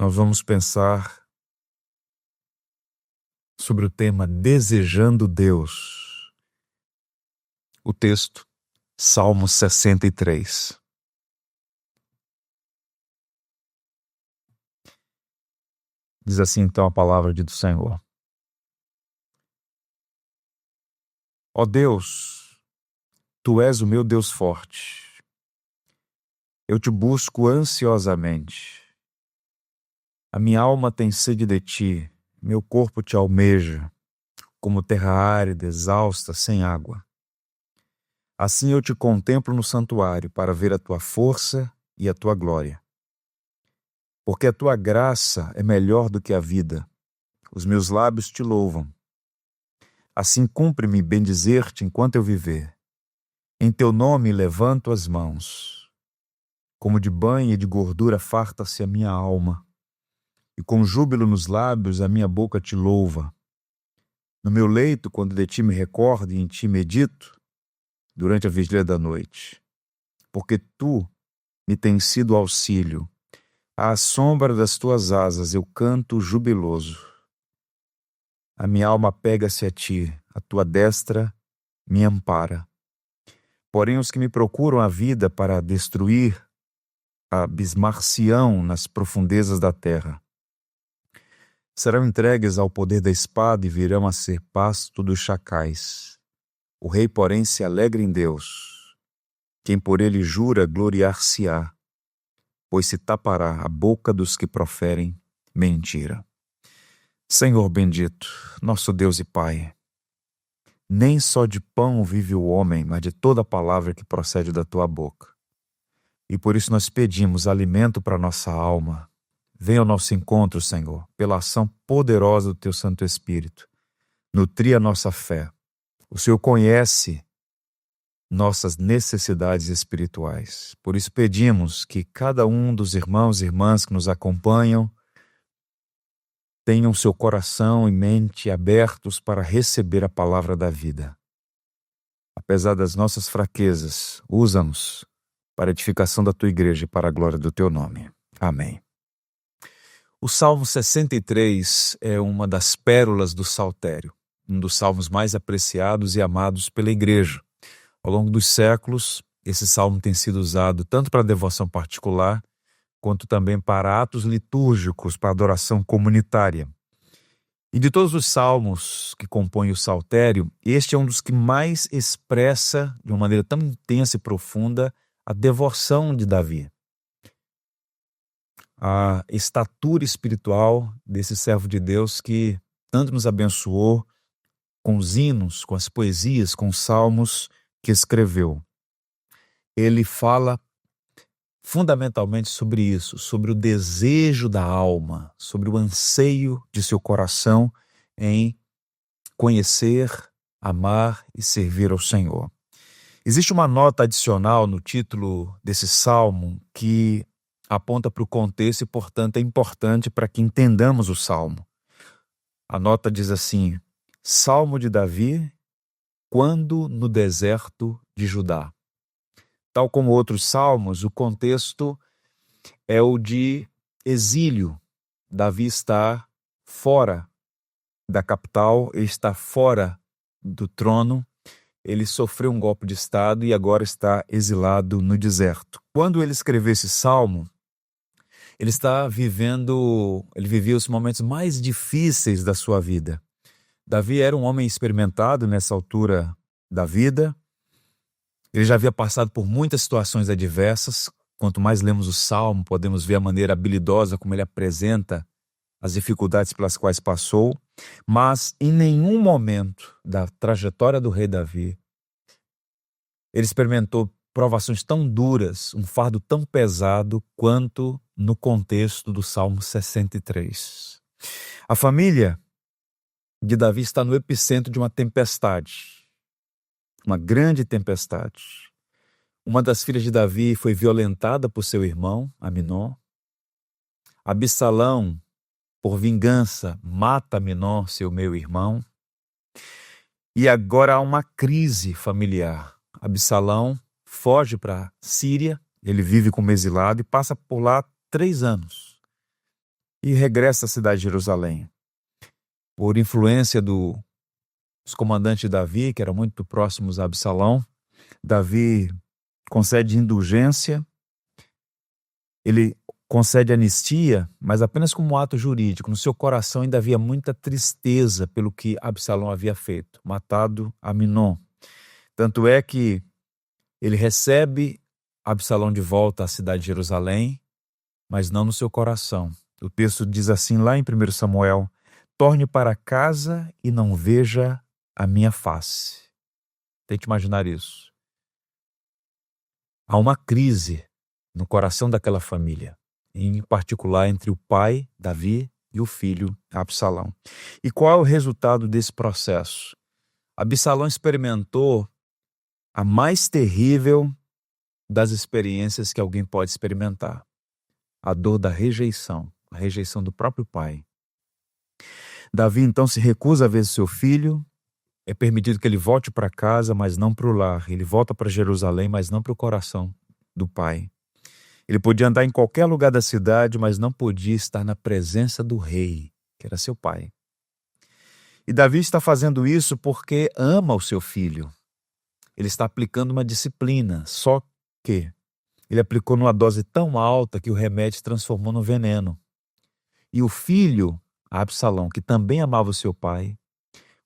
nós vamos pensar sobre o tema Desejando Deus. O texto, Salmo 63. Diz assim então a palavra do Senhor. Ó Deus, Tu és o meu Deus forte. Eu te busco ansiosamente. A minha alma tem sede de Ti, meu corpo te almeja, como terra árida, exausta, sem água. Assim eu te contemplo no santuário para ver a Tua força e a Tua glória. Porque a Tua graça é melhor do que a vida. Os meus lábios te louvam. Assim cumpre-me bendizer-te enquanto eu viver. Em Teu nome levanto as mãos. Como de banho e de gordura farta-se a minha alma. E com júbilo nos lábios a minha boca te louva. No meu leito, quando de Ti me recordo e em Ti medito, durante a vigília da noite. Porque Tu me tens sido auxílio. À sombra das Tuas asas eu canto jubiloso. A minha alma pega-se a Ti, a Tua destra me ampara. Porém os que me procuram a vida para destruir abismar-se-ão nas profundezas da terra. Serão entregues ao poder da espada e virão a ser pasto dos chacais. O rei, porém, se alegra em Deus. Quem por ele jura, gloriar-se-á, pois se tapará a boca dos que proferem mentira. Senhor bendito, nosso Deus e Pai, nem só de pão vive o homem, mas de toda palavra que procede da Tua boca. E por isso nós pedimos alimento para nossa alma. Venha ao nosso encontro, Senhor, pela ação poderosa do Teu Santo Espírito. Nutrir a nossa fé. O Senhor conhece nossas necessidades espirituais. Por isso pedimos que cada um dos irmãos e irmãs que nos acompanham tenham seu coração e mente abertos para receber a palavra da vida. Apesar das nossas fraquezas, usa-nos para a edificação da Tua igreja e para a glória do Teu nome. Amém. O Salmo 63 é uma das pérolas do Saltério, um dos salmos mais apreciados e amados pela igreja. Ao longo dos séculos, esse salmo tem sido usado tanto para devoção particular, quanto também para atos litúrgicos, para adoração comunitária. E de todos os salmos que compõem o Saltério, este é um dos que mais expressa, de uma maneira tão intensa e profunda, a devoção de Davi. A estatura espiritual desse servo de Deus que tanto nos abençoou com os hinos, com as poesias, com os salmos que escreveu. Ele fala fundamentalmente sobre isso, sobre o desejo da alma, sobre o anseio de seu coração em conhecer, amar e servir ao Senhor. Existe uma nota adicional no título desse salmo que aponta para o contexto e, portanto, é importante para que entendamos o salmo. A nota diz assim: Salmo de Davi, quando no deserto de Judá. Tal como outros salmos, o contexto é o de exílio. Davi está fora da capital, ele está fora do trono, ele sofreu um golpe de estado e agora está exilado no deserto. Quando ele escreveu esse salmo, ele vivia os momentos mais difíceis da sua vida. Davi era um homem experimentado nessa altura da vida. Ele já havia passado por muitas situações adversas. Quanto mais lemos o Salmo, podemos ver a maneira habilidosa como ele apresenta as dificuldades pelas quais passou. Mas em nenhum momento da trajetória do rei Davi, ele experimentou provações tão duras, um fardo tão pesado quanto no contexto do Salmo 63. A família de Davi está no epicentro de uma tempestade, uma grande tempestade. Uma das filhas de Davi foi violentada por seu irmão, Aminon. Absalão, por vingança, mata Aminon, seu meio-irmão. E agora há uma crise familiar. Absalão foge para a Síria, ele vive como exilado e passa por lá 3 anos. e regressa à cidade de Jerusalém. Por influência dos comandantes de Davi, que eram muito próximos a Absalão, Davi concede indulgência, ele concede anistia, mas apenas como um ato jurídico. No seu coração ainda havia muita tristeza pelo que Absalão havia feito, matado Aminon. Tanto é que ele recebe Absalão de volta à cidade de Jerusalém, mas não no seu coração. O texto diz assim lá em 1 Samuel: torne para casa e não veja a minha face. Tente imaginar isso. Há uma crise no coração daquela família, em particular entre o pai, Davi, e o filho, Absalão. E qual é o resultado desse processo? Absalão experimentou a mais terrível das experiências que alguém pode experimentar: a dor da rejeição, a rejeição do próprio pai. Davi então se recusa a ver seu filho, é permitido que ele volte para casa, mas não para o lar. Ele volta para Jerusalém, mas não para o coração do pai. Ele podia andar em qualquer lugar da cidade, mas não podia estar na presença do rei, que era seu pai. E Davi está fazendo isso porque ama o seu filho. Ele está aplicando uma disciplina, só que ele aplicou numa dose tão alta que o remédio se transformou no veneno. E o filho, Absalão, que também amava o seu pai,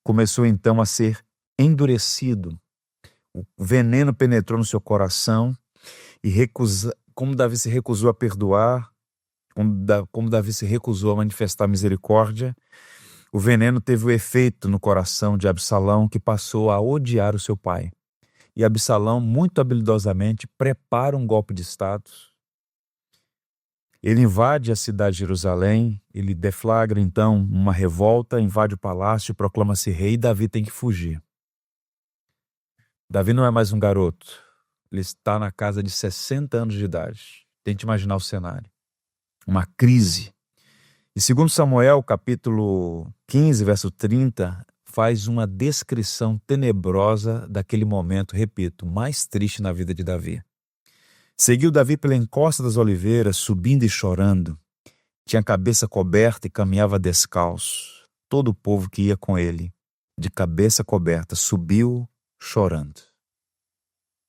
começou então a ser endurecido. O veneno penetrou no seu coração e como Davi se recusou a perdoar, como Davi se recusou a manifestar misericórdia, o veneno teve o efeito no coração de Absalão, que passou a odiar o seu pai. E Absalão, muito habilidosamente, prepara um golpe de status. Ele invade a cidade de Jerusalém, ele deflagra então uma revolta, invade o palácio, proclama-se rei e Davi tem que fugir. Davi não é mais um garoto, ele está na casa de 60 anos de idade. Tente imaginar o cenário. Uma crise. E segundo Samuel, capítulo 15, verso 30, faz uma descrição tenebrosa daquele momento, repito, mais triste na vida de Davi. Seguiu Davi pela encosta das oliveiras, subindo e chorando. Tinha a cabeça coberta e caminhava descalço. Todo o povo que ia com ele, de cabeça coberta, subiu chorando.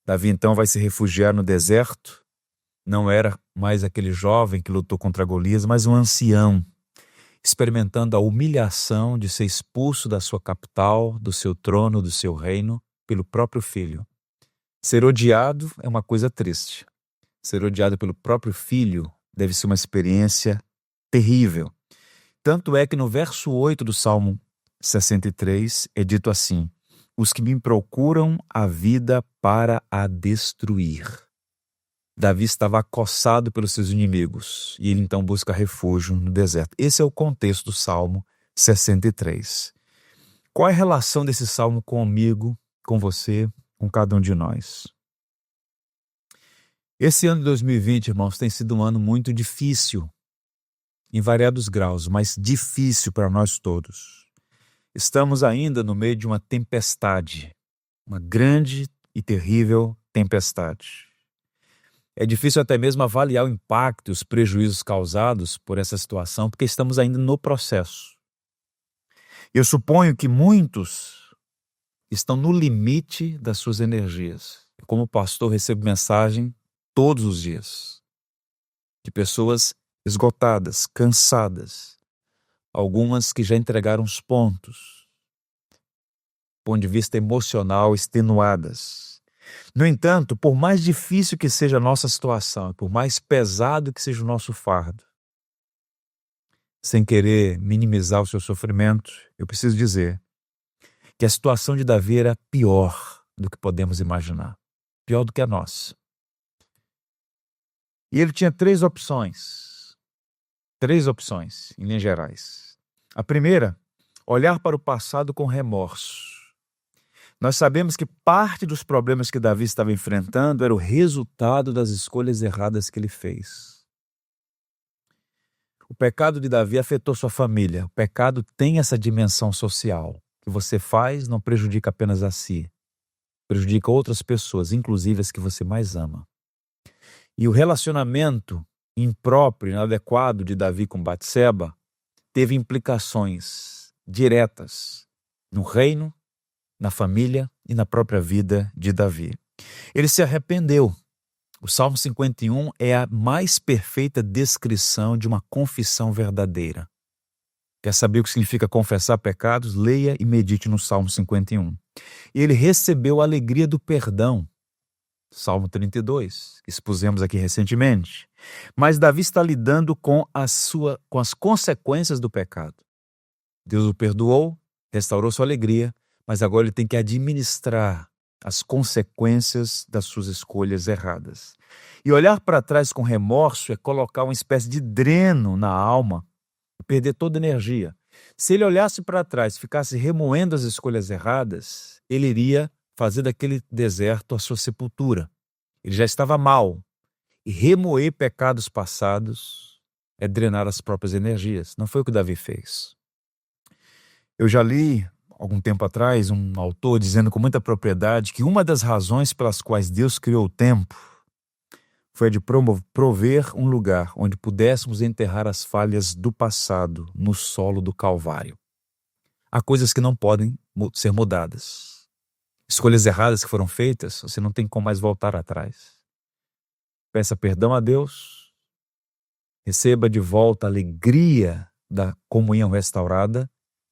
Davi então vai se refugiar no deserto. Não era mais aquele jovem que lutou contra Golias, mas um ancião, experimentando a humilhação de ser expulso da sua capital, do seu trono, do seu reino, pelo próprio filho. Ser odiado é uma coisa triste. Ser odiado pelo próprio filho deve ser uma experiência terrível. Tanto é que no verso 8 do Salmo 63 é dito assim: os que me procuram a vida para a destruir. Davi estava acossado pelos seus inimigos e ele então busca refúgio no deserto. Esse é o contexto do Salmo 63. Qual é a relação desse salmo comigo, com você, com cada um de nós? Esse ano de 2020, irmãos, tem sido um ano muito difícil, em variados graus, mas difícil para nós todos. Estamos ainda no meio de uma tempestade, uma grande e terrível tempestade. É difícil até mesmo avaliar o impacto e os prejuízos causados por essa situação, porque estamos ainda no processo. Eu suponho que muitos estão no limite das suas energias. Como pastor, recebo mensagem todos os dias de pessoas esgotadas, cansadas, algumas que já entregaram os pontos, do ponto de vista emocional, extenuadas. No entanto, por mais difícil que seja a nossa situação, por mais pesado que seja o nosso fardo, sem querer minimizar o seu sofrimento, eu preciso dizer que a situação de Davi era pior do que podemos imaginar, pior do que a nossa. E ele tinha três opções em linhas gerais. A primeira, olhar para o passado com remorso. Nós sabemos que parte dos problemas que Davi estava enfrentando era o resultado das escolhas erradas que ele fez. O pecado de Davi afetou sua família. O pecado tem essa dimensão social. O que você faz não prejudica apenas a si, prejudica outras pessoas, inclusive as que você mais ama. E o relacionamento impróprio, inadequado de Davi com Batseba teve implicações diretas no reino, na família e na própria vida de Davi. Ele se arrependeu. O Salmo 51 é a mais perfeita descrição de uma confissão verdadeira. Quer saber o que significa confessar pecados? Leia e medite no Salmo 51. Ele recebeu a alegria do perdão. Salmo 32, que expusemos aqui recentemente. Mas Davi está lidando com as consequências do pecado. Deus o perdoou, restaurou sua alegria, mas agora ele tem que administrar as consequências das suas escolhas erradas. E olhar para trás com remorso é colocar uma espécie de dreno na alma e perder toda a energia. Se ele olhasse para trás, ficasse remoendo as escolhas erradas, ele iria fazer daquele deserto a sua sepultura. Ele já estava mal. E remoer pecados passados é drenar as próprias energias. Não foi o que Davi fez. Eu já li, algum tempo atrás, um autor dizendo com muita propriedade que uma das razões pelas quais Deus criou o tempo foi a de prover um lugar onde pudéssemos enterrar as falhas do passado no solo do Calvário. Há coisas que não podem ser mudadas. Escolhas erradas que foram feitas, você não tem como mais voltar atrás. Peça perdão a Deus, receba de volta a alegria da comunhão restaurada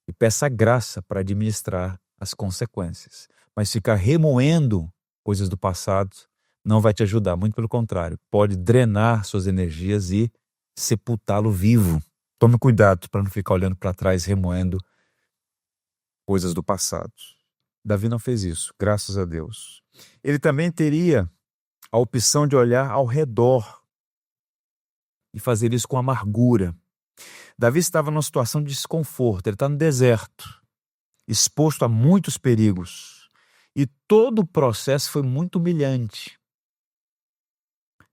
e peça graça para administrar as consequências. Mas ficar remoendo coisas do passado não vai te ajudar, muito pelo contrário, pode drenar suas energias e sepultá-lo vivo. Tome cuidado para não ficar olhando para trás, remoendo coisas do passado. Davi não fez isso, graças a Deus. Ele também teria a opção de olhar ao redor e fazer isso com amargura. Davi estava numa situação de desconforto, ele está no deserto, exposto a muitos perigos. E todo o processo foi muito humilhante.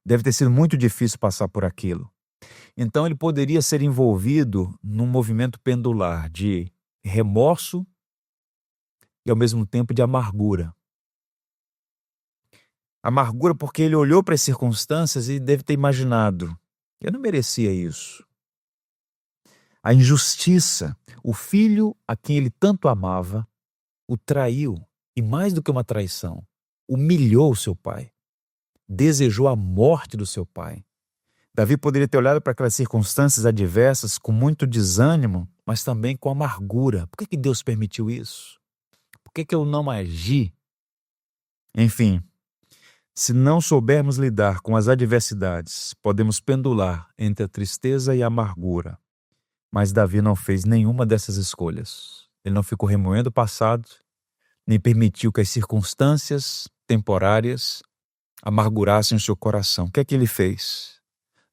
Deve ter sido muito difícil passar por aquilo. Então ele poderia ser envolvido num movimento pendular de remorso e ao mesmo tempo de amargura. Amargura porque ele olhou para as circunstâncias e deve ter imaginado: eu não merecia isso. A injustiça, o filho a quem ele tanto amava, o traiu, e mais do que uma traição, humilhou o seu pai, desejou a morte do seu pai. Davi poderia ter olhado para aquelas circunstâncias adversas com muito desânimo, mas também com amargura. Por que Deus permitiu isso? Por que eu não agi? Enfim, se não soubermos lidar com as adversidades, podemos pendular entre a tristeza e a amargura. Mas Davi não fez nenhuma dessas escolhas. Ele não ficou remoendo o passado, nem permitiu que as circunstâncias temporárias amargurassem o seu coração. O que é que ele fez?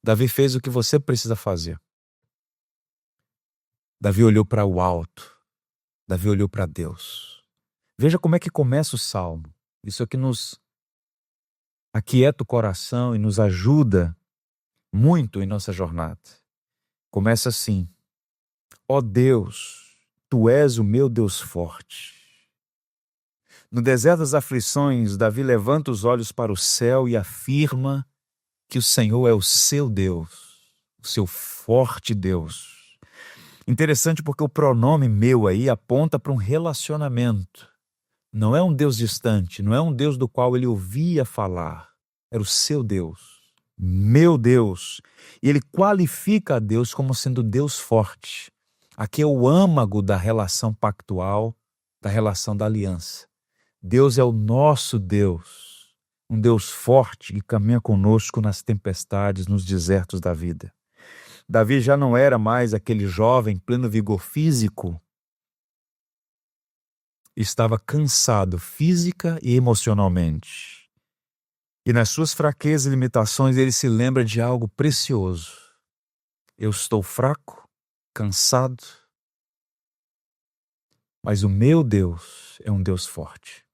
Davi fez o que você precisa fazer. Davi olhou para o alto. Davi olhou para Deus. Veja como é que começa o Salmo. Isso aqui nos aquieta o coração e nos ajuda muito em nossa jornada. Começa assim: ó Deus, Tu és o meu Deus forte. No deserto das aflições, Davi levanta os olhos para o céu e afirma que o Senhor é o seu Deus, o seu forte Deus. Interessante porque o pronome meu aí aponta para um relacionamento. Não é um Deus distante, não é um Deus do qual ele ouvia falar. Era o seu Deus, meu Deus. E ele qualifica a Deus como sendo Deus forte. Aqui é o âmago da relação pactual, da relação da aliança. Deus é o nosso Deus, um Deus forte que caminha conosco nas tempestades, nos desertos da vida. Davi já não era mais aquele jovem pleno vigor físico. Estava cansado física e emocionalmente. E nas suas fraquezas e limitações ele se lembra de algo precioso. Eu estou fraco, cansado, mas o meu Deus é um Deus forte.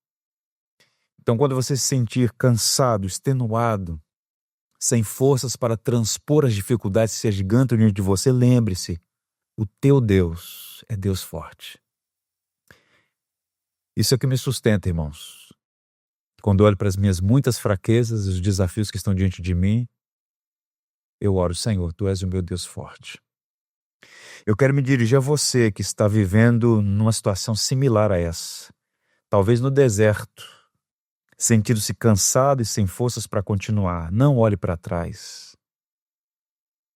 Então, quando você se sentir cansado, extenuado, sem forças para transpor as dificuldades que se agigantam diante de você, lembre-se, o teu Deus é Deus forte. Isso é o que me sustenta, irmãos. Quando olho para as minhas muitas fraquezas e os desafios que estão diante de mim, eu oro: Senhor, Tu és o meu Deus forte. Eu quero me dirigir a você que está vivendo numa situação similar a essa. Talvez no deserto, sentindo-se cansado e sem forças para continuar. Não olhe para trás,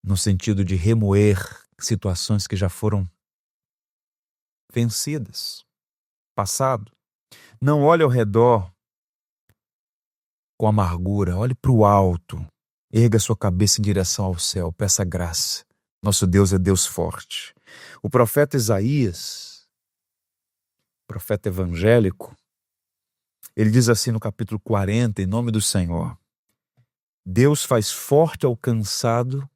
no sentido de remoer situações que já foram vencidas, passado. Não olhe ao redor com amargura, olhe para o alto, erga sua cabeça em direção ao céu, peça graça. Nosso Deus é Deus forte. O profeta Isaías, profeta evangélico, ele diz assim no capítulo 40, em nome do Senhor: Deus faz forte ao cansado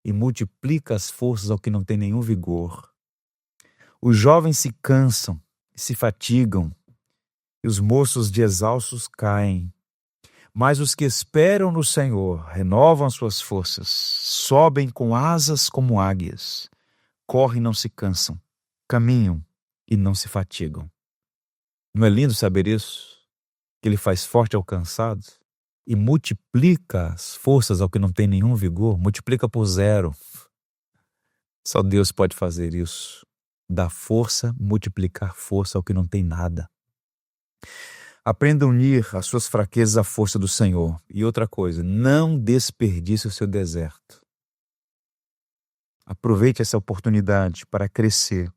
e multiplica as forças ao que não tem nenhum vigor. Os jovens se cansam e se fatigam, e os moços de exaustos caem. Mas os que esperam no Senhor renovam as suas forças, sobem com asas como águias, correm e não se cansam, caminham e não se fatigam. Não é lindo saber isso? Que Ele faz forte ao cansado e multiplica as forças ao que não tem nenhum vigor, multiplica por zero. Só Deus pode fazer isso. Dar força, multiplicar força ao que não tem nada. Aprenda a unir as suas fraquezas à força do Senhor. E outra coisa, não desperdice o seu deserto. Aproveite essa oportunidade para crescer.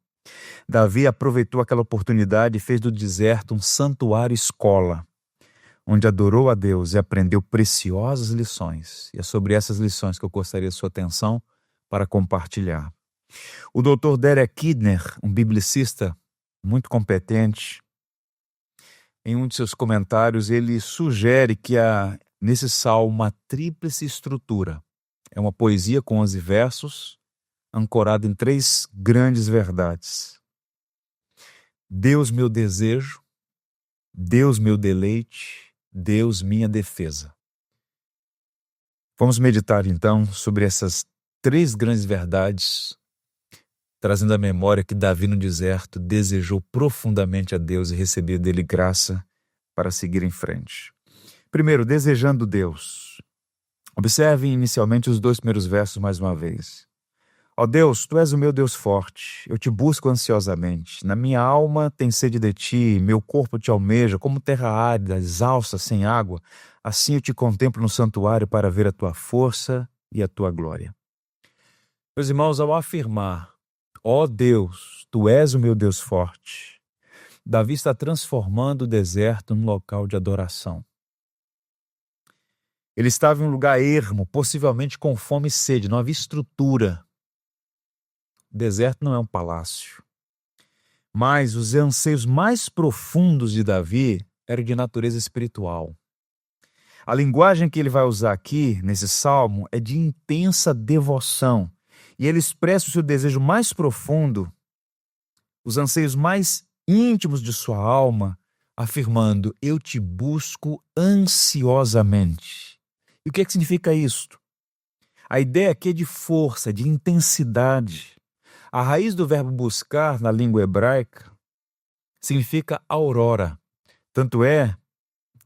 Davi aproveitou aquela oportunidade e fez do deserto um santuário escola, onde adorou a Deus e aprendeu preciosas lições. E é sobre essas lições que eu gostaria de sua atenção para compartilhar. O Dr. Derek Kidner, um biblicista muito competente, em um de seus comentários, ele sugere que há nesse salmo uma tríplice estrutura. É uma poesia com 11 versos, ancorada em 3 grandes verdades. Deus meu desejo, Deus meu deleite, Deus minha defesa. Vamos meditar então sobre essas 3 grandes verdades, trazendo à memória que Davi no deserto desejou profundamente a Deus e recebeu dele graça para seguir em frente. Primeiro, desejando Deus. Observe inicialmente os 2 primeiros versos mais uma vez. Ó Deus, Tu és o meu Deus forte, eu te busco ansiosamente. Na minha alma tem sede de Ti, meu corpo te almeja, como terra árida, exausta, sem água. Assim eu te contemplo no santuário para ver a Tua força e a Tua glória. Meus irmãos, ao afirmar: ó Deus, Tu és o meu Deus forte, Davi está transformando o deserto num local de adoração. Ele estava em um lugar ermo, possivelmente com fome e sede, não havia estrutura. O deserto não é um palácio. Mas os anseios mais profundos de Davi eram de natureza espiritual. A linguagem que ele vai usar aqui, nesse salmo, é de intensa devoção. E ele expressa o seu desejo mais profundo, os anseios mais íntimos de sua alma, afirmando: eu te busco ansiosamente. E o que significa isto? A ideia aqui é de força, de intensidade. A raiz do verbo buscar na língua hebraica significa aurora. Tanto é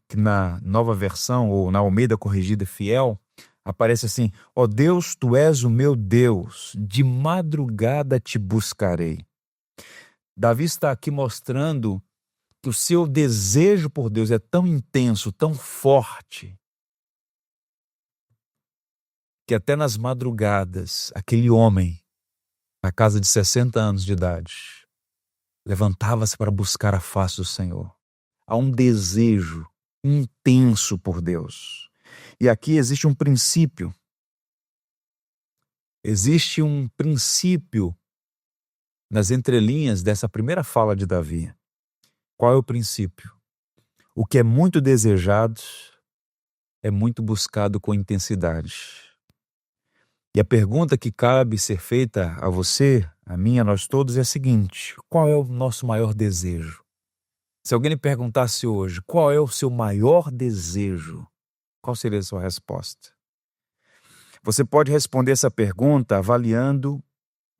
que na nova versão, ou na Almeida Corrigida Fiel, aparece assim: ó Deus, Tu és o meu Deus, de madrugada te buscarei. Davi está aqui mostrando que o seu desejo por Deus é tão intenso, tão forte, que até nas madrugadas, aquele homem, na casa de 60 anos de idade, levantava-se para buscar a face do Senhor. Há um desejo intenso por Deus. E aqui existe um princípio. Existe um princípio nas entrelinhas dessa primeira fala de Davi. Qual é o princípio? O que é muito desejado é muito buscado com intensidade. E a pergunta que cabe ser feita a você, a mim, a nós todos é a seguinte: qual é o nosso maior desejo? Se alguém lhe perguntasse hoje, qual é o seu maior desejo? Qual seria a sua resposta? Você pode responder essa pergunta avaliando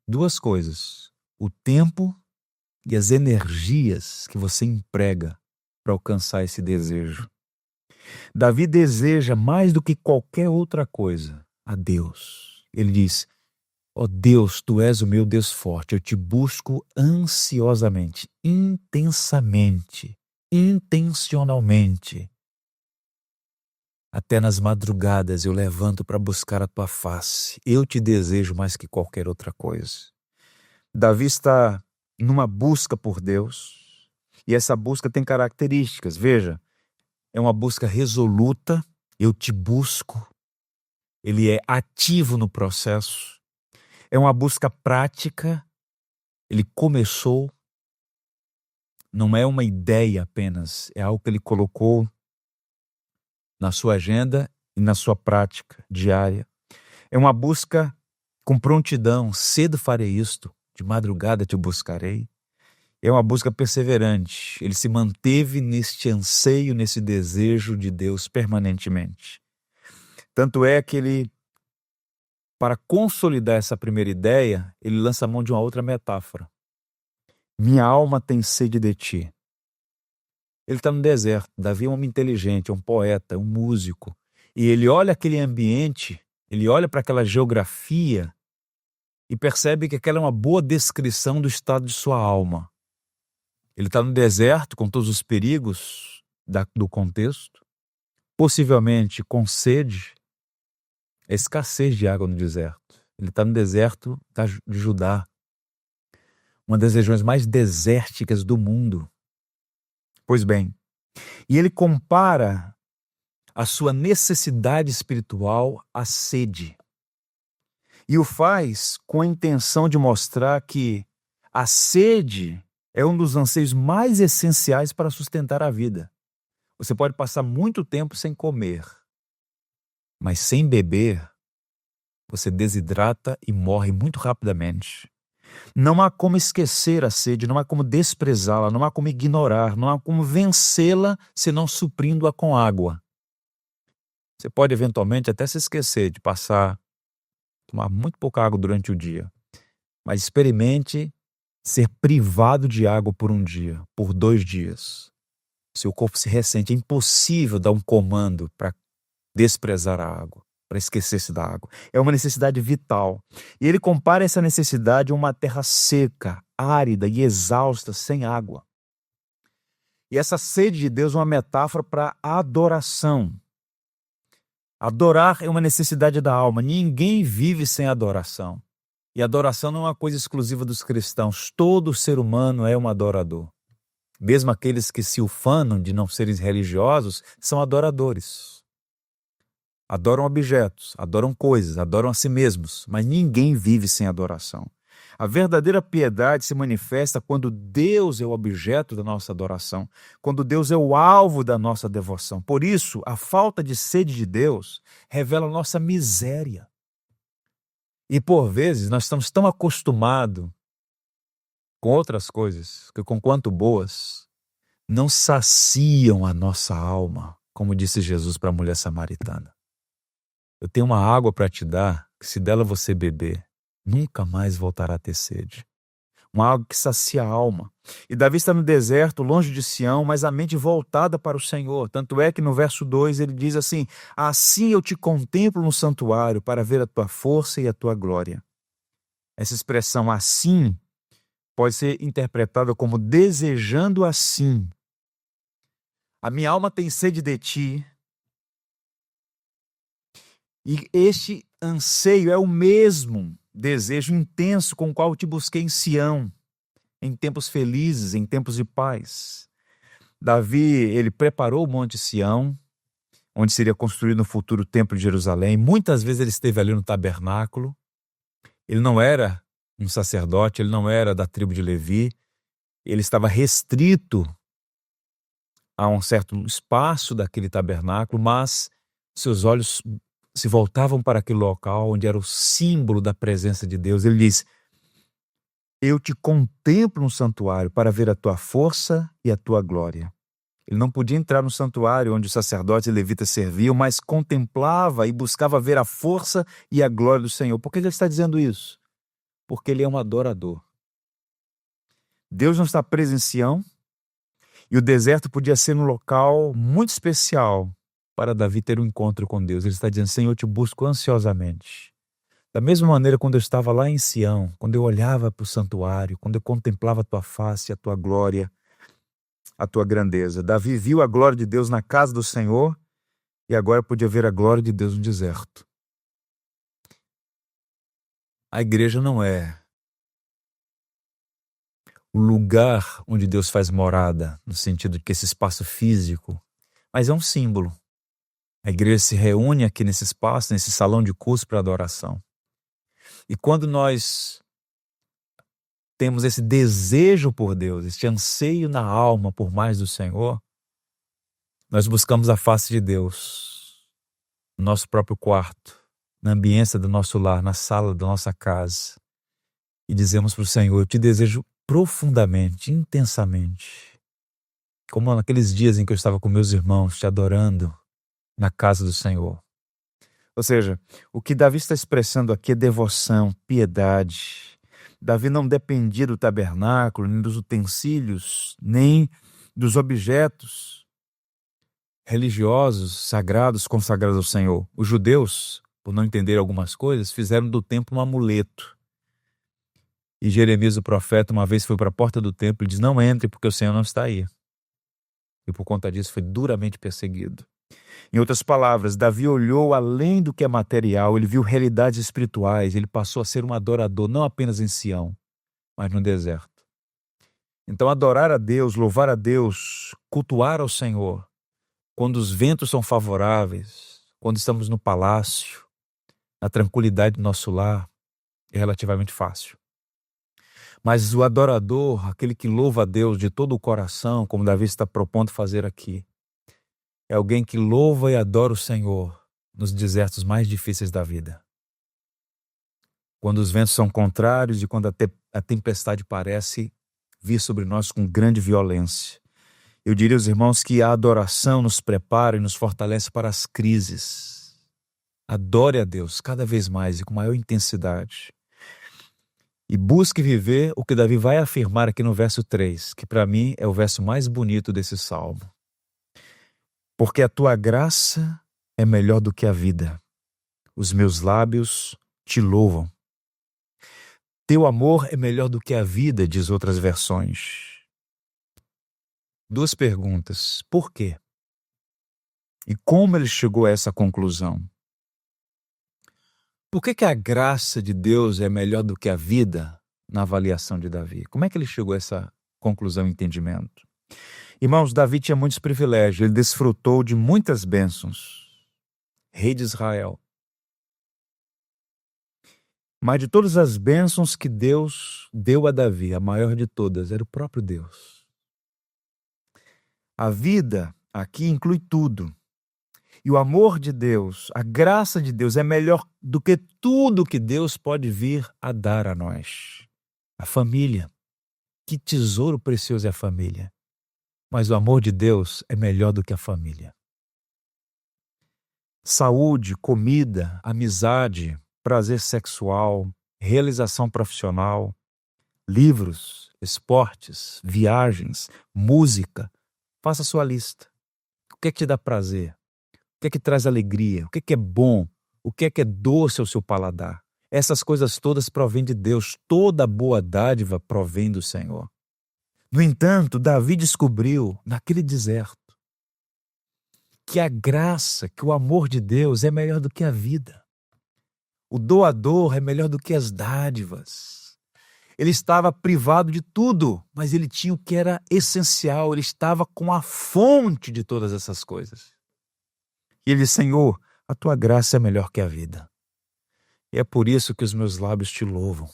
2 coisas: o tempo e as energias que você emprega para alcançar esse desejo. Davi deseja mais do que qualquer outra coisa a Deus. Ele diz: ó Deus, tu és o meu Deus forte, eu te busco ansiosamente, intensamente, intencionalmente. Até nas madrugadas eu levanto para buscar a tua face. Eu te desejo mais que qualquer outra coisa. Davi está numa busca por Deus, e essa busca tem características. Veja, é uma busca resoluta, eu te busco. Ele é ativo no processo. É uma busca prática, ele começou, não é uma ideia apenas, é algo que ele colocou na sua agenda e na sua prática diária. É uma busca com prontidão, cedo farei isto, de madrugada te buscarei. É uma busca perseverante, ele se manteve neste anseio, nesse desejo de Deus permanentemente. Tanto é que ele, para consolidar essa primeira ideia, ele lança a mão de uma outra metáfora. Minha alma tem sede de ti. Ele está no deserto. Davi é um homem inteligente, é um poeta, um músico. E ele olha aquele ambiente, ele olha para aquela geografia e percebe que aquela é uma boa descrição do estado de sua alma. Ele está no deserto com todos os perigos do contexto, possivelmente com sede, a escassez de água no deserto. Ele está no deserto de Judá, uma das regiões mais desérticas do mundo. Pois bem, e ele compara a sua necessidade espiritual à sede. E o faz com a intenção de mostrar que a sede é um dos anseios mais essenciais para sustentar a vida. Você pode passar muito tempo sem comer, mas sem beber, você desidrata e morre muito rapidamente. Não há como esquecer a sede, não há como desprezá-la, não há como ignorar, não há como vencê-la senão suprindo-a com água. Você pode eventualmente até se esquecer de tomar muito pouca água durante o dia, mas experimente ser privado de água por um dia, por 2 dias. Seu corpo se ressente, é impossível dar um comando para desprezar a água, para esquecer-se da água. É uma necessidade vital. E ele compara essa necessidade a uma terra seca, árida e exausta, sem água. E essa sede de Deus é uma metáfora para a adoração. Adorar é uma necessidade da alma. Ninguém vive sem adoração. E adoração não é uma coisa exclusiva dos cristãos. Todo ser humano é um adorador. Mesmo aqueles que se ufanam de não serem religiosos, são adoradores. Adoram objetos, adoram coisas, adoram a si mesmos, mas ninguém vive sem adoração. A verdadeira piedade se manifesta quando Deus é o objeto da nossa adoração, quando Deus é o alvo da nossa devoção. Por isso, a falta de sede de Deus revela a nossa miséria. E por vezes nós estamos tão acostumados com outras coisas, que conquanto boas, não saciam a nossa alma, como disse Jesus para a mulher samaritana. Eu tenho uma água para te dar, que se dela você beber, nunca mais voltará a ter sede. Uma água que sacia a alma. E Davi está no deserto, longe de Sião, mas a mente voltada para o Senhor. Tanto é que no verso 2 ele diz assim: assim eu te contemplo no santuário para ver a tua força e a tua glória. Essa expressão assim pode ser interpretada como desejando assim. A minha alma tem sede de ti. E este anseio é o mesmo desejo intenso com o qual eu te busquei em Sião, em tempos felizes, em tempos de paz. Davi, ele preparou o Monte Sião, onde seria construído no futuro o Templo de Jerusalém. Muitas vezes ele esteve ali no tabernáculo. Ele não era um sacerdote, ele não era da tribo de Levi. Ele estava restrito a um certo espaço daquele tabernáculo, mas seus olhos se voltavam para aquele local onde era o símbolo da presença de Deus. Ele diz: eu te contemplo no santuário para ver a tua força e a tua glória. Ele não podia entrar no santuário onde os sacerdotes e levitas serviam, mas contemplava e buscava ver a força e a glória do Senhor. Por que ele está dizendo isso? Porque ele é um adorador. Deus não está preso em Sião, e o deserto podia ser um local muito especial para Davi ter um encontro com Deus. Ele está dizendo: Senhor, eu te busco ansiosamente. Da mesma maneira, quando eu estava lá em Sião, quando eu olhava para o santuário, quando eu contemplava a tua face, a tua glória, a tua grandeza. Davi viu a glória de Deus na casa do Senhor e agora podia ver a glória de Deus no deserto. A igreja não é o lugar onde Deus faz morada, no sentido de que esse espaço físico, mas é um símbolo. A igreja se reúne aqui nesse espaço, nesse salão de curso para adoração. E quando nós temos esse desejo por Deus, esse anseio na alma por mais do Senhor, nós buscamos a face de Deus no nosso próprio quarto, na ambiência do nosso lar, na sala da nossa casa, e dizemos para o Senhor: eu te desejo profundamente, intensamente, como naqueles dias em que eu estava com meus irmãos te adorando na casa do Senhor. Ou seja, o que Davi está expressando aqui é devoção, piedade. Davi não dependia do tabernáculo, nem dos utensílios, nem dos objetos religiosos, sagrados, consagrados ao Senhor. Os judeus, por não entender algumas coisas, fizeram do templo um amuleto. E Jeremias, o profeta, uma vez foi para a porta do templo e diz: não entre, porque o Senhor não está aí. E por conta disso foi duramente perseguido. Em outras palavras, Davi olhou além do que é material, ele viu realidades espirituais, ele passou a ser um adorador, não apenas em Sião, mas no deserto. Então, adorar a Deus, louvar a Deus, cultuar ao Senhor, quando os ventos são favoráveis, quando estamos no palácio, na tranquilidade do nosso lar, é relativamente fácil. Mas o adorador, aquele que louva a Deus de todo o coração, como Davi está propondo fazer aqui, é alguém que louva e adora o Senhor nos desertos mais difíceis da vida. Quando os ventos são contrários e quando a tempestade parece vir sobre nós com grande violência. Eu diria aos irmãos que a adoração nos prepara e nos fortalece para as crises. Adore a Deus cada vez mais e com maior intensidade. E busque viver o que Davi vai afirmar aqui no verso 3, que para mim é o verso mais bonito desse salmo. Porque a tua graça é melhor do que a vida. Os meus lábios te louvam. Teu amor é melhor do que a vida, diz outras versões. Duas perguntas. Por quê? E como ele chegou a essa conclusão? Por que a graça de Deus é melhor do que a vida na avaliação de Davi? Como é que ele chegou a essa conclusão e entendimento? Irmãos, Davi tinha muitos privilégios, ele desfrutou de muitas bênçãos. Rei de Israel. Mas de todas as bênçãos que Deus deu a Davi, a maior de todas era o próprio Deus. A vida aqui inclui tudo. E o amor de Deus, a graça de Deus é melhor do que tudo que Deus pode vir a dar a nós. A família. Que tesouro precioso é a família. Mas o amor de Deus é melhor do que a família. Saúde, comida, amizade, prazer sexual, realização profissional, livros, esportes, viagens, música. Faça a sua lista. O que é que te dá prazer? O que é que traz alegria? O que é bom? O que é doce ao seu paladar? Essas coisas todas provêm de Deus. Toda boa dádiva provém do Senhor. No entanto, Davi descobriu, naquele deserto, que a graça, que o amor de Deus é melhor do que a vida. O doador é melhor do que as dádivas. Ele estava privado de tudo, mas ele tinha o que era essencial. Ele estava com a fonte de todas essas coisas. E ele disse: Senhor, a tua graça é melhor que a vida. E é por isso que os meus lábios te louvam.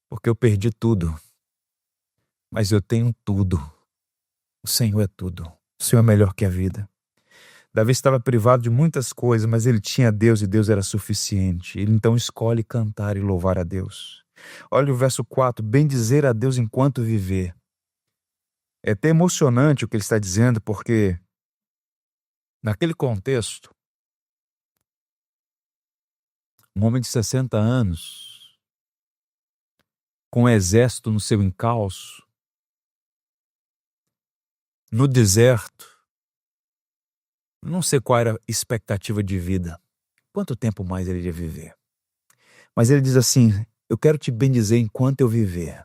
Porque eu perdi tudo. Mas eu tenho tudo. O Senhor é tudo. O Senhor é melhor que a vida. Davi estava privado de muitas coisas, mas ele tinha Deus e Deus era suficiente. Ele então escolhe cantar e louvar a Deus. Olha o verso 4. Bendizer a Deus enquanto viver. É até emocionante o que ele está dizendo, porque naquele contexto, um homem de 60 anos, com um exército no seu encalço, no deserto, Não sei qual era a expectativa de vida, quanto tempo mais ele iria viver. Mas ele diz assim: eu quero te bendizer enquanto eu viver.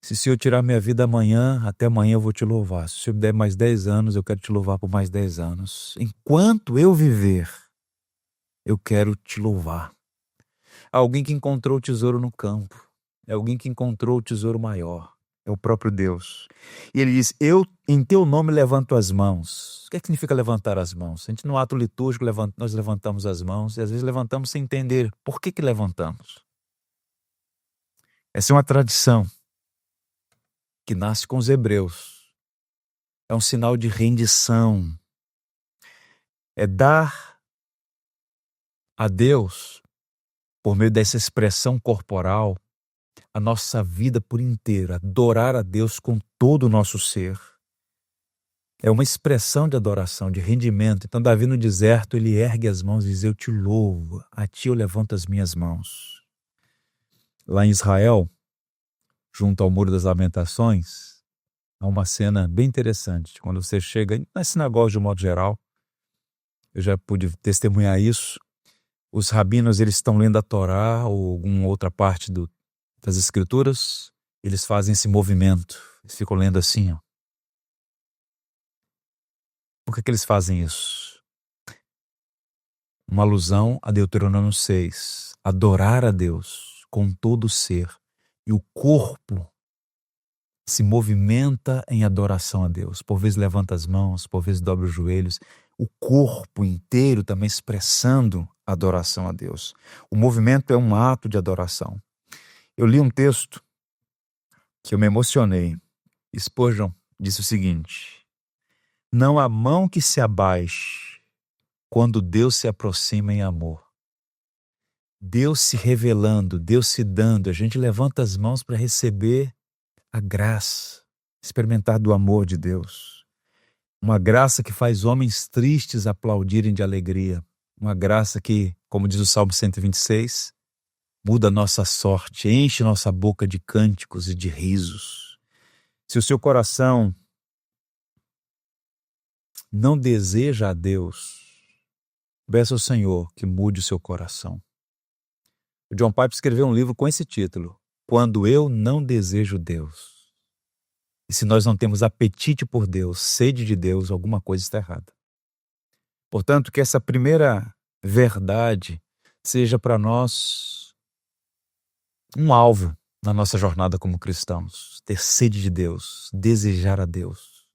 Se o Senhor tirar minha vida amanhã, até amanhã eu vou te louvar. Se o Senhor me der mais 10 anos, eu quero te louvar por mais 10 anos. Enquanto eu viver, eu quero te louvar. Alguém que encontrou o tesouro no campo. É alguém que encontrou o tesouro maior. É o próprio Deus. E ele diz: eu em teu nome levanto as mãos. O que é que significa levantar as mãos? A gente no ato litúrgico nós levantamos as mãos e às vezes levantamos sem entender por que levantamos. Essa é uma tradição que nasce com os hebreus. É um sinal de rendição. É dar a Deus, por meio dessa expressão corporal, a nossa vida por inteiro, adorar a Deus com todo o nosso ser. É uma expressão de adoração, de rendimento. Então Davi no deserto, ele ergue as mãos e diz: eu te louvo, a ti eu levanto as minhas mãos. Lá em Israel, junto ao Muro das Lamentações, há uma cena bem interessante. Quando você chega nas sinagogas de um modo geral, eu já pude testemunhar isso, os rabinos eles estão lendo a Torá ou alguma outra parte das Escrituras, eles fazem esse movimento, eles ficam lendo assim, ó. Por que eles fazem isso? Uma alusão a Deuteronômio 6, adorar a Deus com todo o ser, e o corpo se movimenta em adoração a Deus. Por vezes levanta as mãos, por vezes dobra os joelhos, o corpo inteiro também expressando adoração a Deus. O movimento é um ato de adoração. Eu li um texto que eu me emocionei. Spurgeon disse o seguinte: não há mão que se abaixe quando Deus se aproxima em amor. Deus se revelando, Deus se dando, a gente levanta as mãos para receber a graça, experimentar do amor de Deus. Uma graça que faz homens tristes aplaudirem de alegria. Uma graça que, como diz o Salmo 126, muda a nossa sorte, enche nossa boca de cânticos e de risos. Se o seu coração não deseja a Deus, peça ao Senhor que mude o seu coração. O John Piper escreveu um livro com esse título: Quando eu não desejo Deus. E se nós não temos apetite por Deus, sede de Deus, alguma coisa está errada. Portanto, que essa primeira verdade seja para nós um alvo na nossa jornada como cristãos. Ter sede de Deus, desejar a Deus.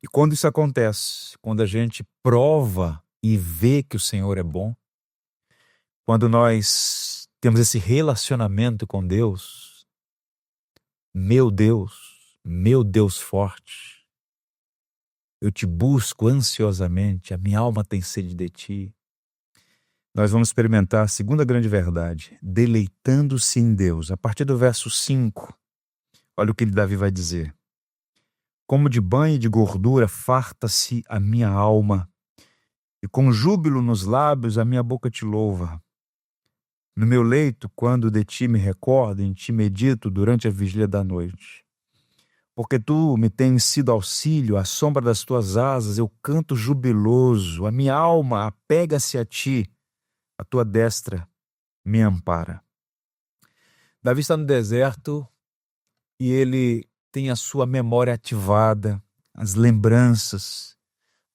E quando isso acontece, quando a gente prova e vê que o Senhor é bom, quando nós temos esse relacionamento com Deus, meu Deus forte, eu te busco ansiosamente, a minha alma tem sede de ti. Nós vamos experimentar a segunda grande verdade, deleitando-se em Deus. A partir do verso 5, olha o que Davi vai dizer. Como de banho e de gordura farta-se a minha alma, e com júbilo nos lábios a minha boca te louva. No meu leito, quando de ti me recordo, em ti medito durante a vigília da noite. Porque tu me tens sido auxílio, à sombra das tuas asas eu canto jubiloso, a minha alma apega-se a ti, a tua destra me ampara. Davi está no deserto e ele tem a sua memória ativada, as lembranças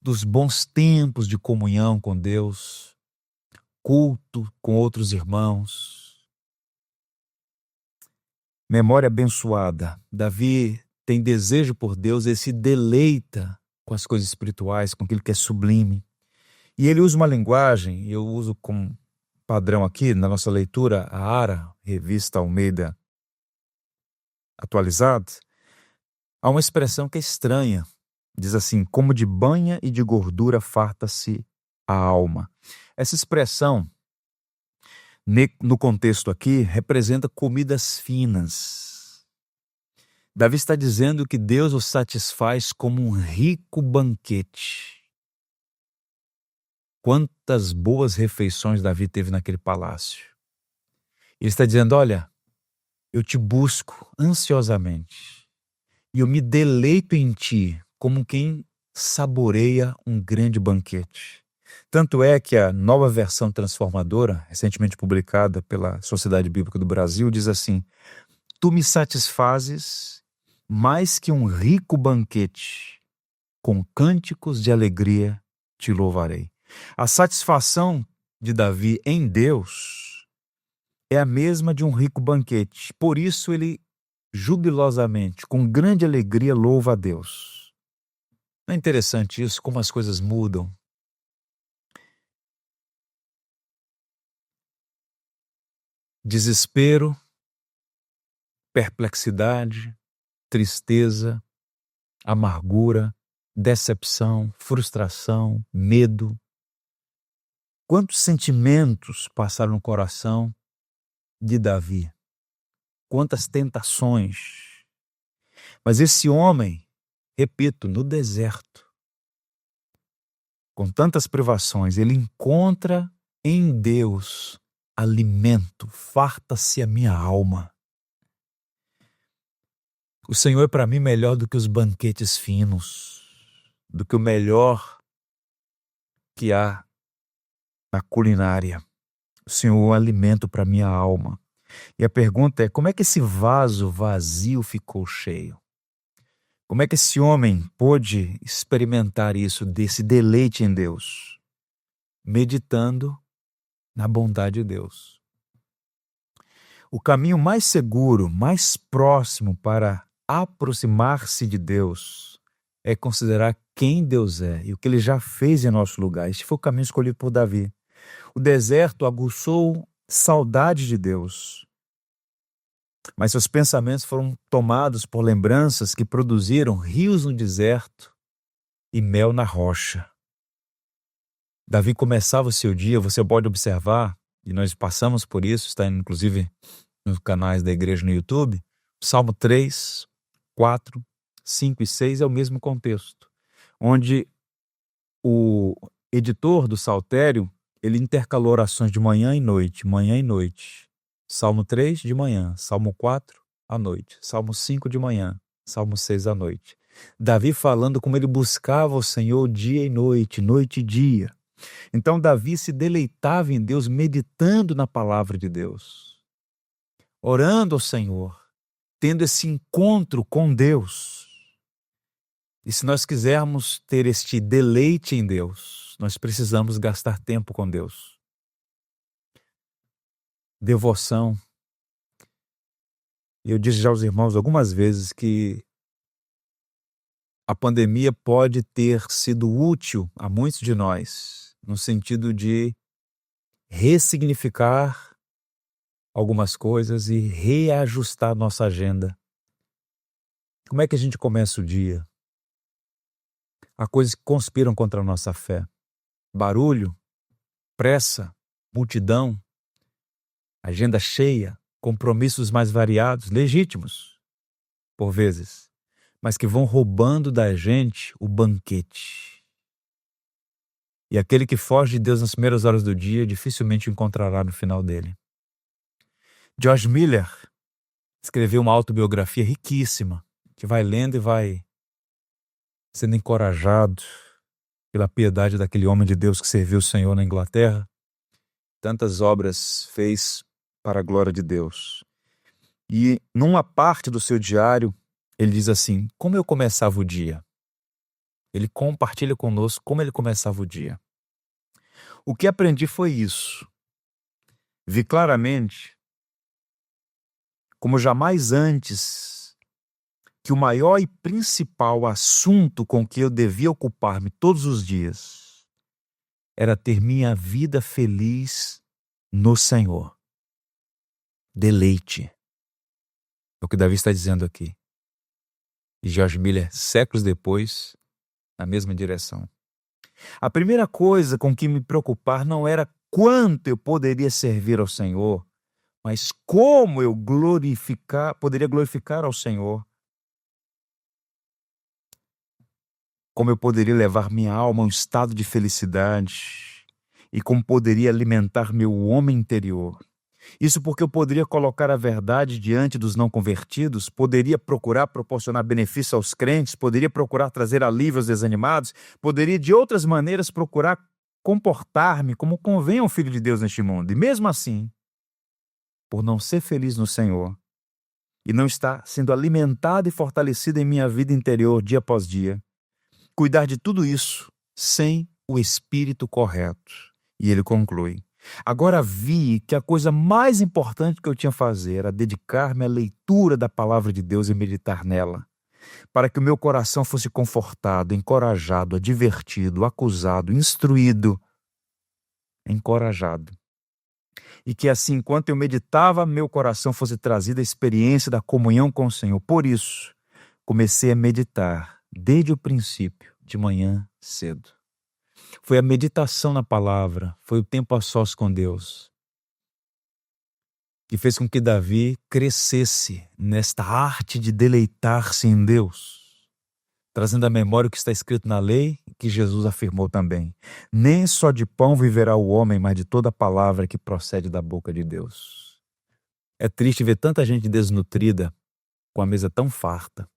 dos bons tempos de comunhão com Deus, culto com outros irmãos. Memória abençoada. Davi tem desejo por Deus, ele se deleita com as coisas espirituais, com aquilo que é sublime. E ele usa uma linguagem, eu uso como padrão aqui na nossa leitura, a ARA, Revista Almeida Atualizada, há uma expressão que é estranha. Diz assim: como de banha e de gordura farta-se a alma. Essa expressão, no contexto aqui, representa comidas finas. Davi está dizendo que Deus o satisfaz como um rico banquete. Quantas boas refeições Davi teve naquele palácio. Ele está dizendo: olha, eu te busco ansiosamente e eu me deleito em ti como quem saboreia um grande banquete. Tanto é que a nova versão transformadora, recentemente publicada pela Sociedade Bíblica do Brasil, diz assim: Tu me satisfazes mais que um rico banquete, com cânticos de alegria te louvarei. A satisfação de Davi em Deus é a mesma de um rico banquete. Por isso ele jubilosamente, com grande alegria, louva a Deus. Não é interessante isso, como as coisas mudam? Desespero, perplexidade, tristeza, amargura, decepção, frustração, medo. Quantos sentimentos passaram no coração de Davi? Quantas tentações. Mas esse homem, repito, no deserto, com tantas privações, ele encontra em Deus alimento, farta-se a minha alma. O Senhor é para mim melhor do que os banquetes finos, do que o melhor que há na culinária. O Senhor é um alimento para minha alma. E a pergunta é: como é que esse vaso vazio ficou cheio? Como é que esse homem pôde experimentar isso, desse deleite em Deus? Meditando na bondade de Deus. O caminho mais seguro, mais próximo para aproximar-se de Deus é considerar quem Deus é e o que Ele já fez em nosso lugar. Este foi o caminho escolhido por Davi. O deserto aguçou saudade de Deus, mas seus pensamentos foram tomados por lembranças que produziram rios no deserto e mel na rocha. Davi começava o seu dia, você pode observar, e nós passamos por isso, está inclusive nos canais da igreja no YouTube, Salmo 3, 4, 5 e 6 é o mesmo contexto, onde o editor do Saltério, ele intercalou orações de manhã e noite, manhã e noite. Salmo 3 de manhã, Salmo 4 à noite, Salmo 5 de manhã, Salmo 6 à noite. Davi falando como ele buscava o Senhor dia e noite, noite e dia. Então Davi se deleitava em Deus, meditando na palavra de Deus, orando ao Senhor, tendo esse encontro com Deus. E se nós quisermos ter este deleite em Deus, nós precisamos gastar tempo com Deus. Devoção. Eu disse já aos irmãos algumas vezes que a pandemia pode ter sido útil a muitos de nós, no sentido de ressignificar algumas coisas e reajustar nossa agenda. Como é que a gente começa o dia? Há coisas que conspiram contra a nossa fé. Barulho, pressa, multidão, agenda cheia, compromissos mais variados, legítimos, por vezes, mas que vão roubando da gente o banquete. E aquele que foge de Deus nas primeiras horas do dia dificilmente o encontrará no final dele. George Miller escreveu uma autobiografia riquíssima, que vai lendo e vai sendo encorajado pela piedade daquele homem de Deus que serviu o Senhor na Inglaterra. Tantas obras fez para a glória de Deus. E numa parte do seu diário, ele diz assim: como eu começava o dia? Ele compartilha conosco como ele começava o dia. O que aprendi foi isso. Vi claramente, como jamais antes, que o maior e principal assunto com que eu devia ocupar-me todos os dias era ter minha vida feliz no Senhor. Deleite. É o que Davi está dizendo aqui. E George Miller, séculos depois, na mesma direção. A primeira coisa com que me preocupar não era quanto eu poderia servir ao Senhor, mas como eu poderia glorificar ao Senhor. Como eu poderia levar minha alma a um estado de felicidade e como poderia alimentar meu homem interior. Isso porque eu poderia colocar a verdade diante dos não convertidos, poderia procurar proporcionar benefício aos crentes, poderia procurar trazer alívio aos desanimados, poderia de outras maneiras procurar comportar-me como convém a um filho de Deus neste mundo. E mesmo assim, por não ser feliz no Senhor e não estar sendo alimentado e fortalecido em minha vida interior dia após dia, cuidar de tudo isso sem o espírito correto. E ele conclui: agora vi que a coisa mais importante que eu tinha a fazer era dedicar-me à leitura da palavra de Deus e meditar nela, para que o meu coração fosse confortado, encorajado, advertido, acusado, instruído, encorajado. E que assim, enquanto eu meditava, meu coração fosse trazido à experiência da comunhão com o Senhor. Por isso, comecei a meditar desde o princípio, de manhã cedo. Foi a meditação na palavra, foi o tempo a sós com Deus, que fez com que Davi crescesse nesta arte de deleitar-se em Deus, trazendo à memória o que está escrito na lei e que Jesus afirmou também. Nem só de pão viverá o homem, mas de toda a palavra que procede da boca de Deus. É triste ver tanta gente desnutrida com a mesa tão farta.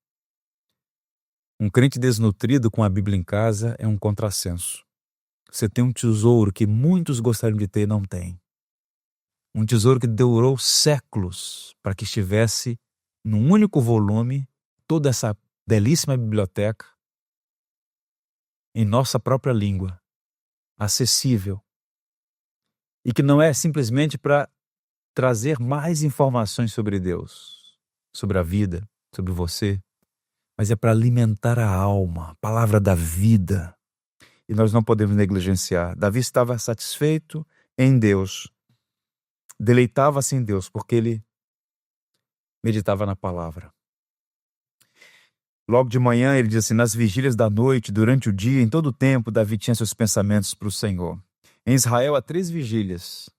Um crente desnutrido com a Bíblia em casa é um contrassenso. Você tem um tesouro que muitos gostariam de ter e não tem. Um tesouro que durou séculos para que estivesse num único volume, toda essa belíssima biblioteca, em nossa própria língua, acessível. E que não é simplesmente para trazer mais informações sobre Deus, sobre a vida, sobre você, mas é para alimentar a alma, a palavra da vida. E nós não podemos negligenciar. Davi estava satisfeito em Deus, deleitava-se em Deus, porque ele meditava na palavra. Logo de manhã ele diz assim: nas vigílias da noite, durante o dia, em todo o tempo, Davi tinha seus pensamentos para o Senhor. Em Israel há 3 vigílias.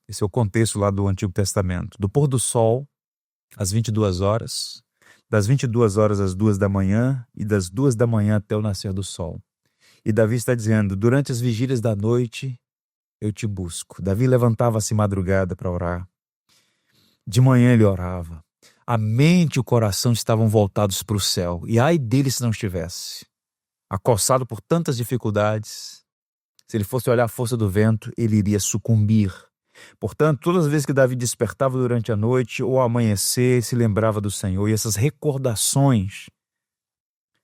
Esse é o contexto lá do Antigo Testamento. Do pôr do sol, às 22 horas, das 22 horas às 2 da manhã e das 2 da manhã até o nascer do sol. E Davi está dizendo: durante as vigílias da noite, eu te busco. Davi levantava-se madrugada para orar. De manhã ele orava. A mente e o coração estavam voltados para o céu. E ai dele se não estivesse. Acossado por tantas dificuldades, se ele fosse olhar a força do vento, ele iria sucumbir. Portanto, todas as vezes que Davi despertava durante a noite ou ao amanhecer, se lembrava do Senhor. E essas recordações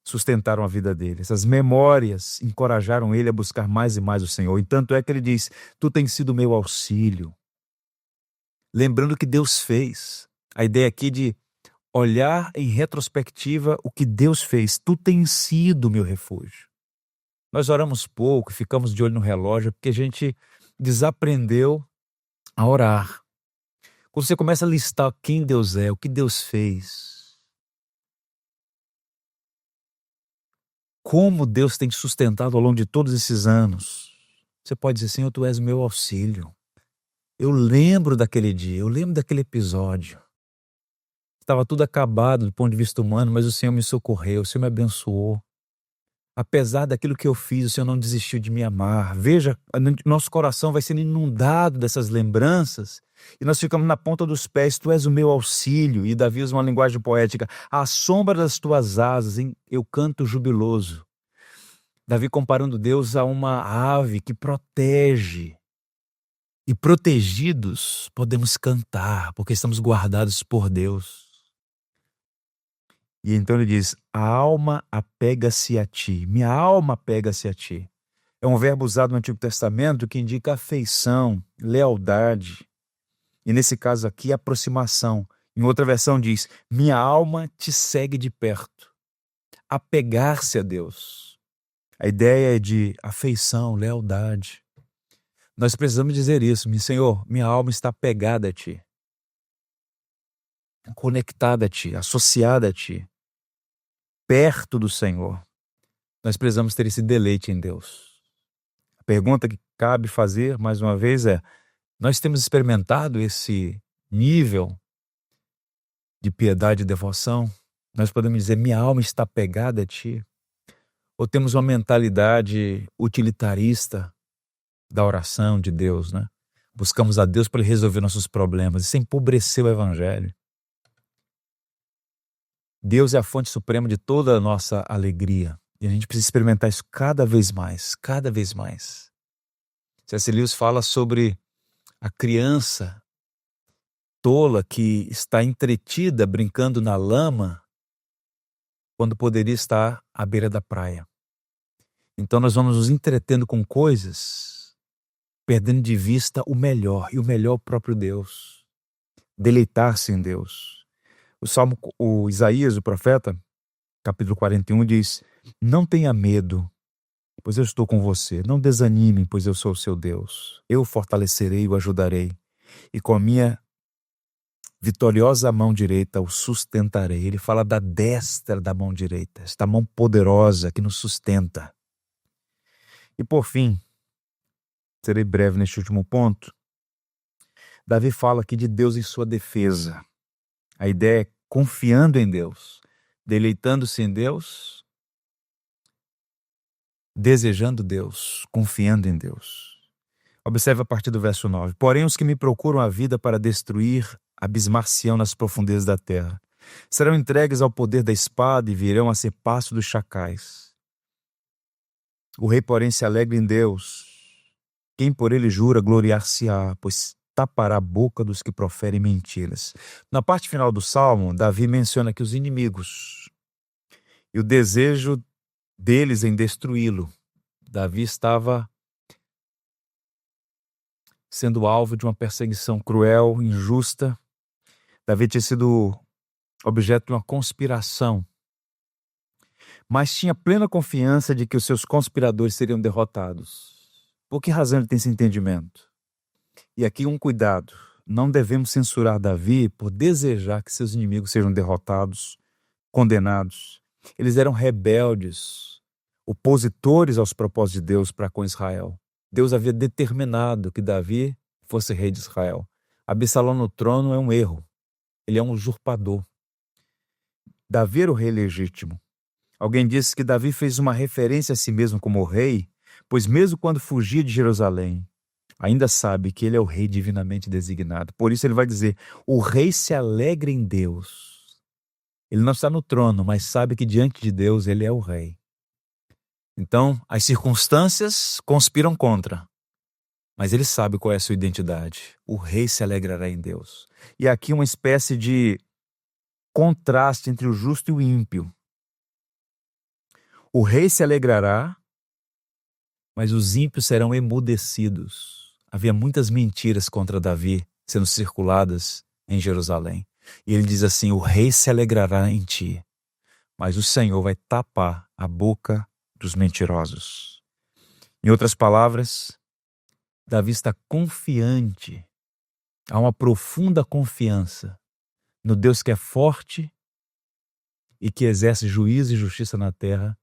sustentaram a vida dele. Essas memórias encorajaram ele a buscar mais e mais o Senhor. E tanto é que ele diz: tu tens sido meu auxílio. Lembrando o que Deus fez. A ideia aqui de olhar em retrospectiva o que Deus fez. Tu tens sido meu refúgio. Nós oramos pouco, ficamos de olho no relógio, porque a gente desaprendeu a orar. Quando você começa a listar quem Deus é, o que Deus fez, como Deus tem te sustentado ao longo de todos esses anos, você pode dizer: Senhor, tu és o meu auxílio. Eu lembro daquele dia, eu lembro daquele episódio. Estava tudo acabado do ponto de vista humano, mas o Senhor me socorreu, o Senhor me abençoou. Apesar daquilo que eu fiz, o Senhor não desistiu de me amar. Veja, nosso coração vai sendo inundado dessas lembranças e nós ficamos na ponta dos pés. Tu és o meu auxílio. E Davi usa uma linguagem poética: à sombra das tuas asas eu canto jubiloso. Davi comparando Deus a uma ave que protege. E protegidos podemos cantar, porque estamos guardados por Deus. E então ele diz: a alma apega-se a ti, minha alma apega-se a ti. É um verbo usado no Antigo Testamento que indica afeição, lealdade. E nesse caso aqui, aproximação. Em outra versão diz: minha alma te segue de perto. Apegar-se a Deus. A ideia é de afeição, lealdade. Nós precisamos dizer isso: Senhor, minha alma está apegada a ti, conectada a ti, associada a ti, perto do Senhor. Nós precisamos ter esse deleite em Deus. A pergunta que cabe fazer, mais uma vez, é: nós temos experimentado esse nível de piedade e devoção? Nós podemos dizer: minha alma está apegada a ti? Ou temos uma mentalidade utilitarista da oração de Deus, né? buscamos a Deus para Ele resolver nossos problemas. Isso empobreceu o Evangelho. Deus é a fonte suprema de toda a nossa alegria. E a gente precisa experimentar isso cada vez mais, cada vez mais. C.S. Lewis fala sobre a criança tola que está entretida brincando na lama quando poderia estar à beira da praia. Então nós vamos nos entretendo com coisas, perdendo de vista o melhor, e o melhor é o próprio Deus. Deleitar-se em Deus. O Isaías, o profeta, capítulo 41, diz: não tenha medo, pois eu estou com você. Não desanime, pois eu sou o seu Deus. Eu o fortalecerei e o ajudarei, e com a minha vitoriosa mão direita o sustentarei. Ele fala da destra da mão direita, esta mão poderosa que nos sustenta. E por fim, serei breve neste último ponto, Davi fala aqui de Deus em sua defesa. A ideia é confiando em Deus, deleitando-se em Deus, desejando Deus, confiando em Deus. Observe a partir do verso 9. Porém, os que me procuram a vida para destruir, abismar-se-ão nas profundezas da terra. Serão entregues ao poder da espada e virão a ser pasto dos chacais. O rei, porém, se alegra em Deus. Quem por ele jura, gloriar-se-á, pois tapará a boca dos que proferem mentiras. Na parte final do Salmo, Davi menciona aqui os inimigos e o desejo deles em destruí-lo. Davi estava sendo alvo de uma perseguição cruel, injusta. Davi tinha sido objeto de uma conspiração, mas tinha plena confiança de que os seus conspiradores seriam derrotados. Por que razão ele tem esse entendimento? E aqui um cuidado, não devemos censurar Davi por desejar que seus inimigos sejam derrotados, condenados. Eles eram rebeldes, opositores aos propósitos de Deus para com Israel. Deus havia determinado que Davi fosse rei de Israel. Absalão no trono é um erro, ele é um usurpador. Davi era o rei legítimo. Alguém disse que Davi fez uma referência a si mesmo como rei, pois mesmo quando fugia de Jerusalém, ainda sabe que ele é o rei divinamente designado. Por isso ele vai dizer: o rei se alegra em Deus. Ele não está no trono, mas sabe que diante de Deus ele é o rei. Então, as circunstâncias conspiram contra, mas ele sabe qual é a sua identidade. O rei se alegrará em Deus. E aqui uma espécie de contraste entre o justo e o ímpio. O rei se alegrará, mas os ímpios serão emudecidos. Havia muitas mentiras contra Davi sendo circuladas em Jerusalém. E ele diz assim: o rei se alegrará em ti, mas o Senhor vai tapar a boca dos mentirosos. Em outras palavras, Davi está confiante, há uma profunda confiança no Deus que é forte e que exerce juízo e justiça na terra,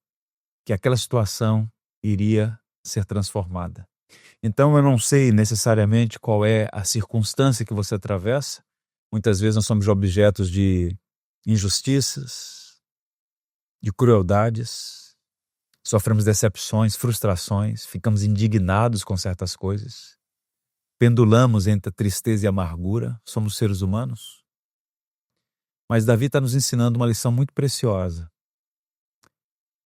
que aquela situação iria ser transformada. Então eu não sei necessariamente qual é a circunstância que você atravessa. Muitas vezes nós somos objetos de injustiças, de crueldades, sofremos decepções, frustrações, ficamos indignados com certas coisas, pendulamos entre a tristeza e a amargura, somos seres humanos. Mas Davi está nos ensinando uma lição muito preciosa.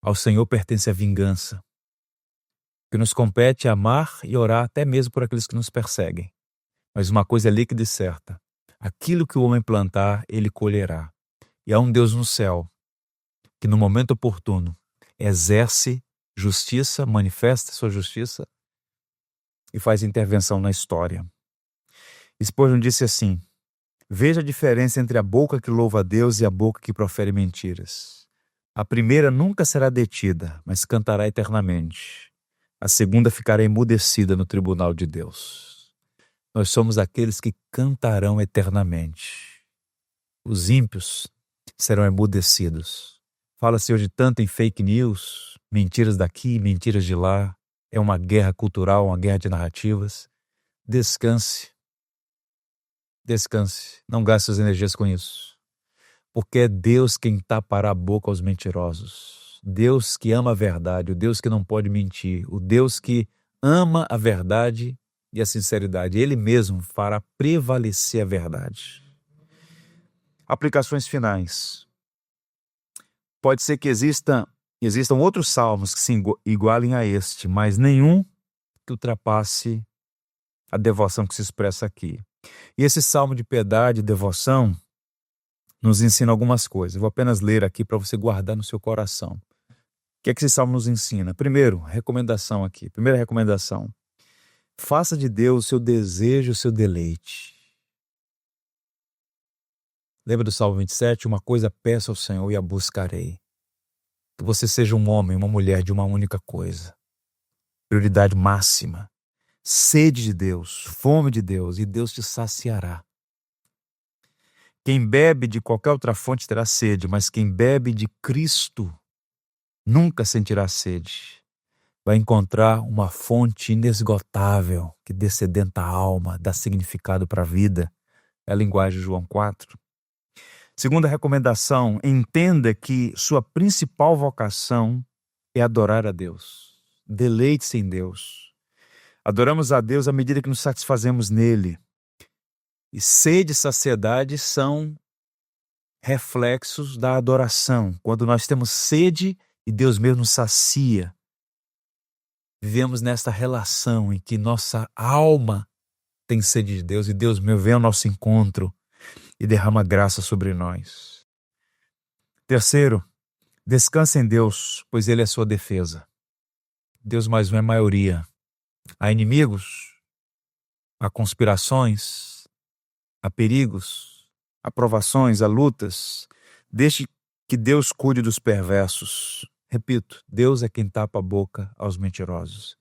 Ao Senhor pertence a vingança. O que nos compete é amar e orar até mesmo por aqueles que nos perseguem. Mas uma coisa é líquida e certa: aquilo que o homem plantar, ele colherá. E há um Deus no céu que no momento oportuno exerce justiça, manifesta sua justiça e faz intervenção na história. Spurgeon disse assim: veja a diferença entre a boca que louva a Deus e a boca que profere mentiras. A primeira nunca será detida, mas cantará eternamente. A segunda ficará emudecida no tribunal de Deus. Nós somos aqueles que cantarão eternamente. Os ímpios serão emudecidos. Fala-se hoje tanto em fake news, mentiras daqui, mentiras de lá. É uma guerra cultural, uma guerra de narrativas. Descanse. Descanse. Não gaste suas energias com isso. Porque é Deus quem tapará a boca aos mentirosos. Deus que ama a verdade, o Deus que não pode mentir, o Deus que ama a verdade e a sinceridade. Ele mesmo fará prevalecer a verdade. Aplicações finais. Pode ser que existam outros salmos que se igualem a este, mas nenhum que ultrapasse a devoção que se expressa aqui. E esse salmo de piedade e devoção nos ensina algumas coisas. Eu vou apenas ler aqui para você guardar no seu coração. O que é que esse salmo nos ensina? Primeiro, recomendação aqui. Primeira recomendação. Faça de Deus o seu desejo, o seu deleite. Lembra do Salmo 27? Uma coisa peço ao Senhor e a buscarei. Que você seja um homem, uma mulher de uma única coisa. Prioridade máxima. Sede de Deus, fome de Deus, e Deus te saciará. Quem bebe de qualquer outra fonte terá sede, mas quem bebe de Cristo nunca sentirá sede. Vai encontrar uma fonte inesgotável que dessedenta a alma, dá significado para a vida. É a linguagem de João 4. Segunda recomendação, entenda que sua principal vocação é adorar a Deus. Deleite-se em Deus. Adoramos a Deus à medida que nos satisfazemos nele. E sede e saciedade são reflexos da adoração. Quando nós temos sede e Deus mesmo nos sacia, vivemos nesta relação em que nossa alma tem sede de Deus e Deus mesmo vem ao nosso encontro e derrama graça sobre nós. Terceiro, descanse em Deus, pois Ele é sua defesa. Deus mais um é maioria. Há inimigos, há conspirações, há perigos, há provações, há lutas. Deixe que Deus cuide dos perversos. Repito, Deus é quem tapa a boca aos mentirosos.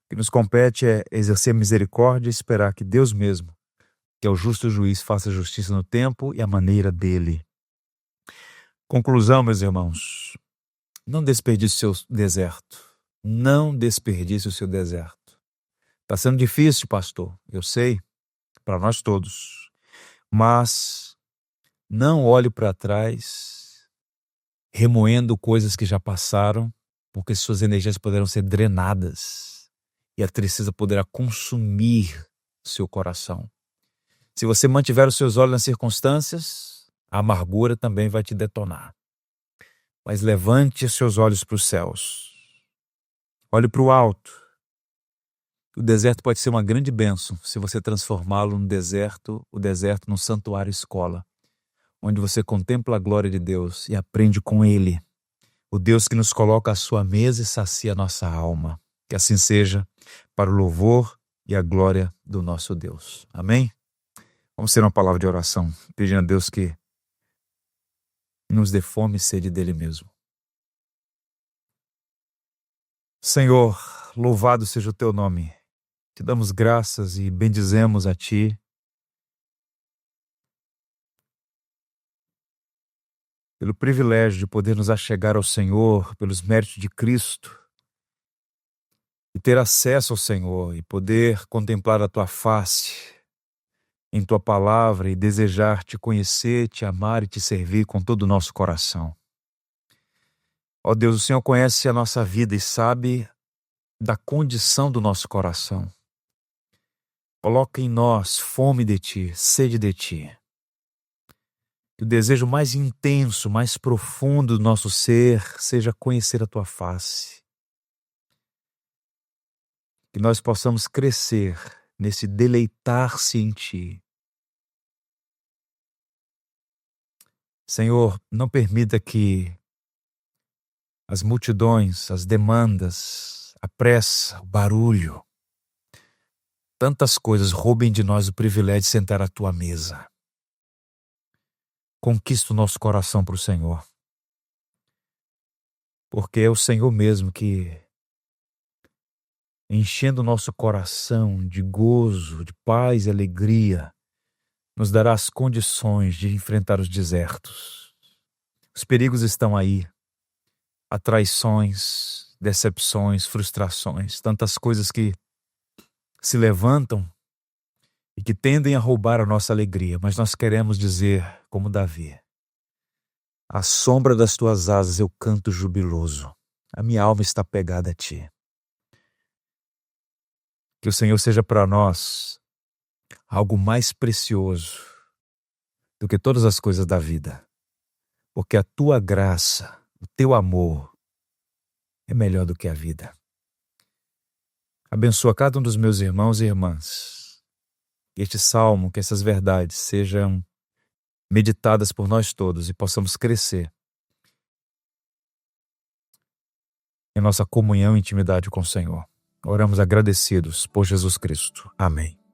O que nos compete é exercer misericórdia e esperar que Deus mesmo, que é o justo juiz, faça justiça no tempo e à maneira dele. Conclusão, meus irmãos. Não desperdice o seu deserto. Não desperdice o seu deserto. Está sendo difícil, pastor. Eu sei, para nós todos. Mas não olhe para trás, remoendo coisas que já passaram, porque suas energias poderão ser drenadas e a tristeza poderá consumir seu coração. Se você mantiver os seus olhos nas circunstâncias, a amargura também vai te detonar. Mas levante seus olhos para os céus. Olhe para o alto. O deserto pode ser uma grande bênção se você transformá-lo num deserto, o deserto num santuário escola, onde você contempla a glória de Deus e aprende com Ele, o Deus que nos coloca à sua mesa e sacia a nossa alma. Que assim seja, para o louvor e a glória do nosso Deus. Amém? Vamos ter uma palavra de oração, pedindo a Deus que nos dê fome e sede dele mesmo. Senhor, louvado seja o teu nome. Te damos graças e bendizemos a ti. Pelo privilégio de poder nos achegar ao Senhor, pelos méritos de Cristo, e ter acesso ao Senhor e poder contemplar a tua face em tua palavra e desejar te conhecer, te amar e te servir com todo o nosso coração. Ó Deus, o Senhor conhece a nossa vida e sabe da condição do nosso coração. Coloca em nós fome de ti, sede de ti. Que o desejo mais intenso, mais profundo do nosso ser seja conhecer a tua face. Que nós possamos crescer nesse deleitar-se em ti. Senhor, não permita que as multidões, as demandas, a pressa, o barulho, tantas coisas roubem de nós o privilégio de sentar à tua mesa. Conquista o nosso coração para o Senhor. Porque é o Senhor mesmo que, enchendo o nosso coração de gozo, de paz e alegria, nos dará as condições de enfrentar os desertos. Os perigos estão aí. Há traições, decepções, frustrações, tantas coisas que se levantam e que tendem a roubar a nossa alegria, mas nós queremos dizer, como Davi, à sombra das tuas asas eu canto jubiloso, a minha alma está pegada a ti. Que o Senhor seja para nós algo mais precioso do que todas as coisas da vida, porque a tua graça, o teu amor é melhor do que a vida. Abençoa cada um dos meus irmãos e irmãs. Que este salmo, que essas verdades sejam meditadas por nós todos e possamos crescer em nossa comunhão e intimidade com o Senhor. Oramos agradecidos por Jesus Cristo. Amém.